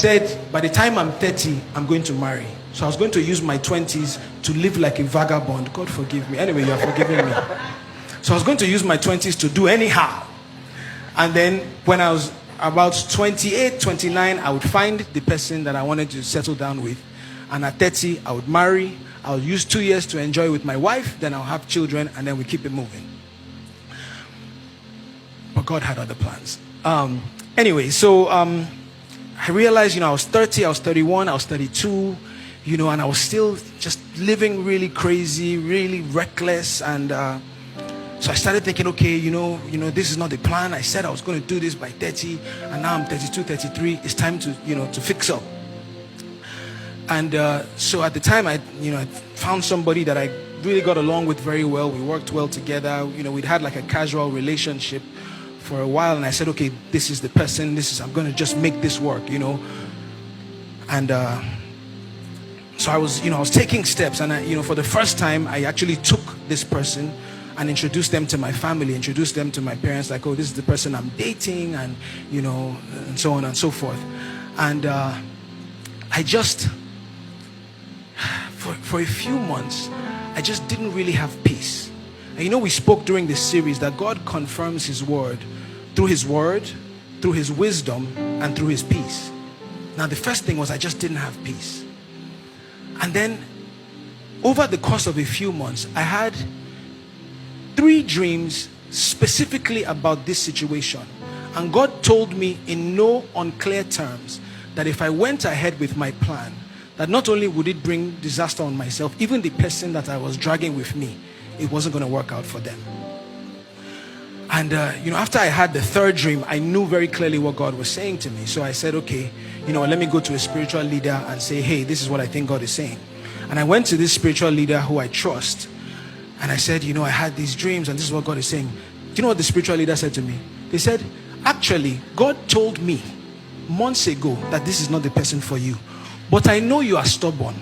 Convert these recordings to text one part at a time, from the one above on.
said, by the time I'm 30, I'm going to marry. So I was going to use my 20s to live like a vagabond. God forgive me. Anyway, you are forgiving me. So I was going to use my 20s to do anyhow. And then when I was about 28, 29, I would find the person that I wanted to settle down with. And at 30, I would marry. I'll use 2 years to enjoy with my wife. Then I'll have children, and then we keep it moving. But God had other plans. Anyway, so I realized, I was 30, I was 31, I was 32, and I was still just living really crazy, really reckless. And so I started thinking, okay, this is not the plan. I said I was going to do this by 30, and now I'm 32, 33. It's time to, to fix up. And so at the time, I found somebody that I really got along with very well. We worked well together. We'd had like a casual relationship for a while, and I said, okay, this is the person. I'm going to just make this work, And so I was taking steps, and for the first time, I actually took this person and introduced them to my family, introduced them to my parents, like, oh, this is the person I'm dating, and and so on and so forth. And I just, for a few months, I just didn't really have peace. And we spoke during this series that God confirms his word, through his wisdom, and through his peace. Now, the first thing was I just didn't have peace. And then, over the course of a few months, I had 3 dreams specifically about this situation. And God told me in no unclear terms that if I went ahead with my plan, that not only would it bring disaster on myself, even the person that I was dragging with me, it wasn't going to work out for them. And after I had the 3rd dream, I knew very clearly what God was saying to me. So I said, okay, let me go to a spiritual leader and say, hey, this is what I think God is saying. And I went to this spiritual leader who I trust, and I said, I had these dreams, and this is what God is saying. Do you know what the spiritual leader said to me? They said, actually, God told me months ago that this is not the person for you, but I know you are stubborn.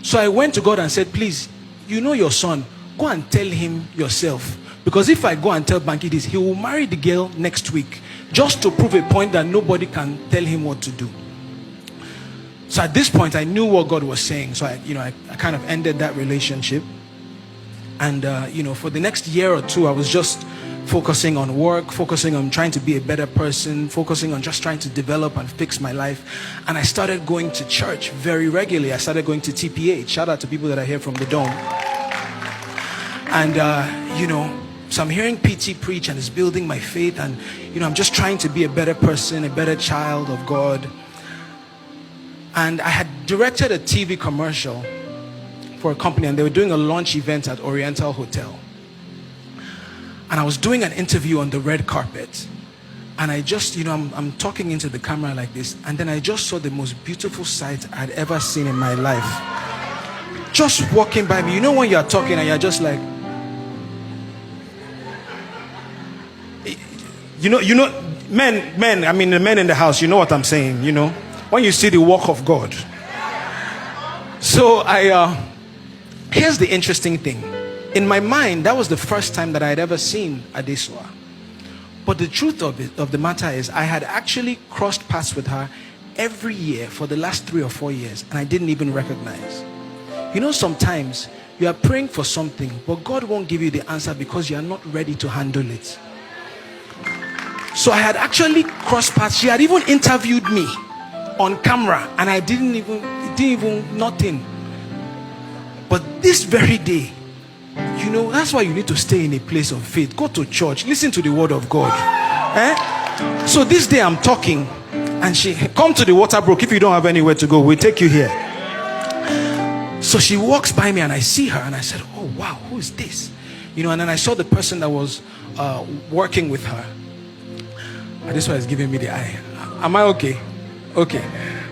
So I went to God and said, please, your son, go and tell him yourself. Because if I go and tell Banky this, he will marry the girl next week, just to prove a point that nobody can tell him what to do. So at this point, I knew what God was saying. So I kind of ended that relationship. And for the next year or 2, I was just focusing on work, focusing on trying to be a better person, focusing on just trying to develop and fix my life. And I started going to church very regularly. I started going to TPH. Shout out to people that are here from the Dome. And so I'm hearing PT preach, and it's building my faith, and I'm just trying to be a better person, a better child of God. And I had directed a TV commercial for a company, and they were doing a launch event at Oriental Hotel. And I was doing an interview on the red carpet, and I just, I'm talking into the camera like this, and then I just saw the most beautiful sight I'd ever seen in my life. Just walking by me. When you're talking and you're just like, men, I mean the men in the house, you know what I'm saying, when you see the work of God. So here's the interesting thing. In my mind, that was the first time that I had ever seen Adesua. But the truth of the matter is, I had actually crossed paths with her every year for the last 3 or 4 years, and I didn't even recognize. Sometimes you are praying for something, but God won't give you the answer because you are not ready to handle it. So I had actually crossed paths. She had even interviewed me on camera, and I didn't even nothing. But this very day, that's why you need to stay in a place of faith. Go to church, listen to the word of God. So this day I'm talking, and she come to the Waterbrook. If you don't have anywhere to go, we'll take you here. So she walks by me, and I see her, and I said, oh wow, who is this? And then I saw the person that was working with her. And this one is giving me the eye. Am I okay? Okay.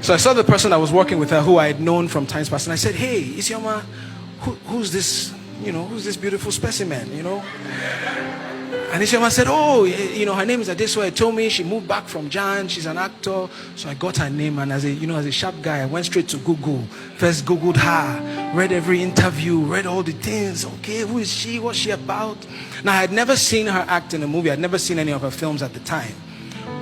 So I saw the person that was working with her, who I had known from times past, and I said, hey, Isioma, who's this? Who's this beautiful specimen? And Isioma said, oh, her name is Adesua. He told me she moved back from Jan. She's an actor. So I got her name, and as a sharp guy, I went straight to Google. First Googled her, read every interview, read all the things. Okay, who is she? What's she about? Now, I had never seen her act in a movie. I'd never seen any of her films at the time.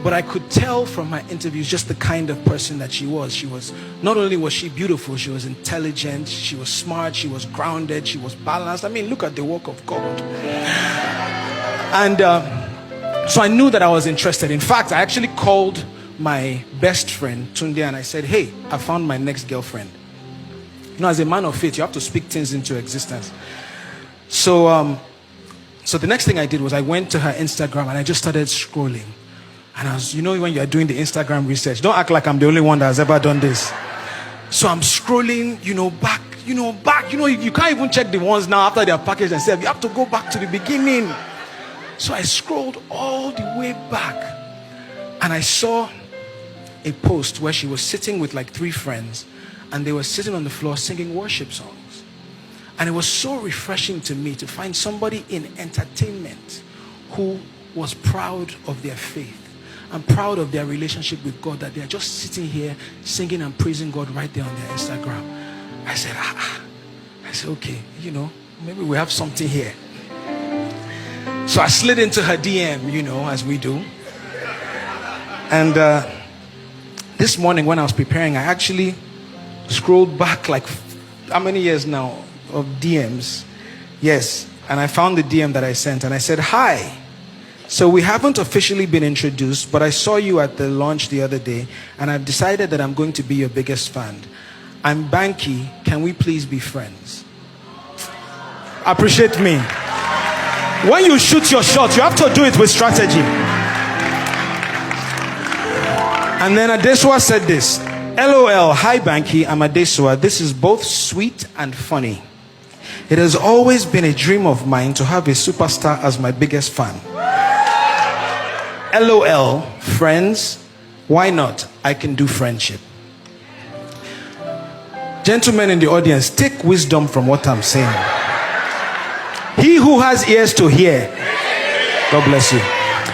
But I could tell from her interviews just the kind of person that she was. She was, not only was she beautiful, she was intelligent, she was smart, she was grounded, she was balanced. I mean, look at the work of God. And so I knew that I was interested. In fact, I actually called my best friend, Tunde, and I said, hey, I found my next girlfriend. You know, as a man of faith, you have to speak things into existence. So the next thing I did was I went to her Instagram and I just started scrolling. And I was, you know, when you're doing the Instagram research, don't act like I'm the only one that has ever done this. So I'm scrolling, back, you can't even check the ones now after they're packaged and said, you have to go back to the beginning. So I scrolled all the way back and I saw a post where she was sitting with like 3 friends and they were sitting on the floor singing worship songs. And it was so refreshing to me to find somebody in entertainment who was proud of their faith. I'm proud of their relationship with God, that they're just sitting here singing and praising God right there on their Instagram. I said, okay, maybe we have something here. So I slid into her DM, as we do. And this morning when I was preparing, I actually scrolled back like, how many years now of DMs? Yes. And I found the DM that I sent and I said, hi. So we haven't officially been introduced, but I saw you at the launch the other day, and I've decided that I'm going to be your biggest fan. I'm Banky. Can we please be friends? Appreciate me. When you shoot your shot, you have to do it with strategy. And then Adesua said this. LOL, hi Banky, I'm Adesua. This is both sweet and funny. It has always been a dream of mine to have a superstar as my biggest fan. LOL, friends, why not? I can do friendship. Gentlemen in the audience, take wisdom from what I'm saying. He who has ears to hear. God bless you.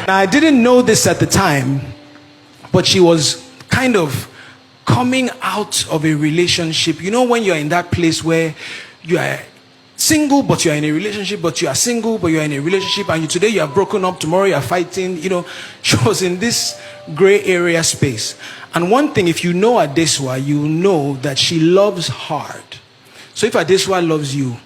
Now, I didn't know this at the time, but she was kind of coming out of a relationship. You know when you're in that place where you are single, but you're in a relationship, but you are single, but you're in a relationship, and today you are broken up, tomorrow you are fighting. She was in this gray area space. And one thing, if you know Adesua, you know that she loves hard. So if Adesua loves you,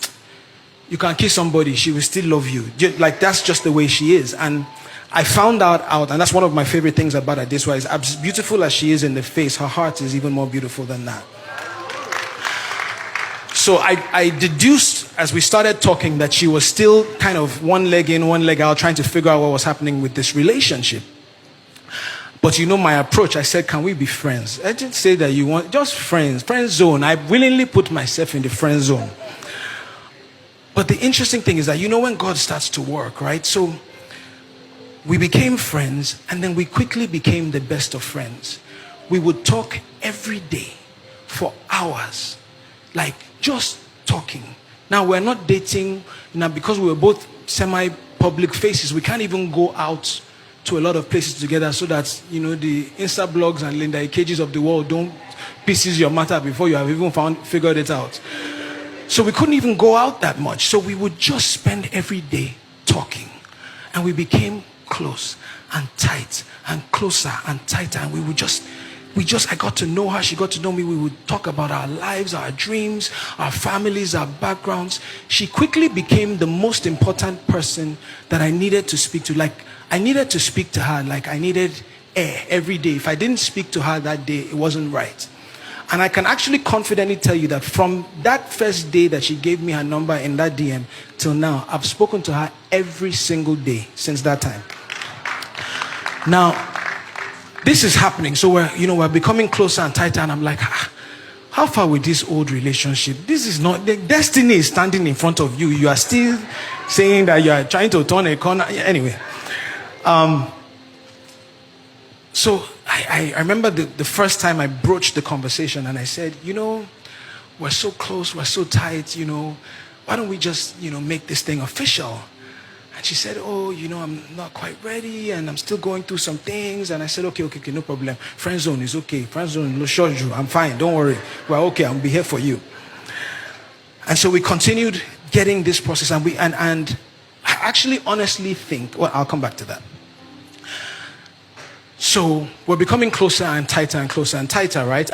you can kiss somebody, she will still love you. Like, that's just the way she is. And I found out, and that's one of my favorite things about Adesua, is as beautiful as she is in the face, her heart is even more beautiful than that. So I deduced as we started talking that she was still kind of one leg in, one leg out, trying to figure out what was happening with this relationship. But my approach, I said, can we be friends? I didn't say that you want, just friends, friend zone. I willingly put myself in the friend zone. But the interesting thing is that, when God starts to work, right? So we became friends, and then we quickly became the best of friends. We would talk every day for hours. Like, just talking. Now, we're not dating now because we were both semi-public faces. We can't even go out to a lot of places together so that, the Insta blogs and Linda Ikeji's of the world don't pieces your matter before you have even figured it out. So we couldn't even go out that much. So we would just spend every day talking. And we became close and tight and closer and tighter. And I got to know her, she got to know me. We would talk about our lives, our dreams, our families, our backgrounds. She quickly became the most important person that I needed to speak to. Like, I needed to speak to her like I needed air every day. If I didn't speak to her that day, it wasn't right. And I can actually confidently tell you that from that first day that she gave me her number in that DM till now, I've spoken to her every single day since that time. Now, this is happening. So we're becoming closer and tighter, and I'm like, how far with this old relationship? This is not, the destiny is standing in front of you. You are still saying that you are trying to turn a corner. Anyway. So I remember the first time I broached the conversation, and I said, we're so close, we're so tight, why don't we just, make this thing official? And she said, I'm not quite ready, and I'm still going through some things. And I said, okay, no problem. Friend zone is okay. Friend zone, I'm fine, don't worry. We're okay, I'll be here for you. And so we continued getting this process, and I actually honestly think, I'll come back to that. So we're becoming closer and tighter and closer and tighter, right?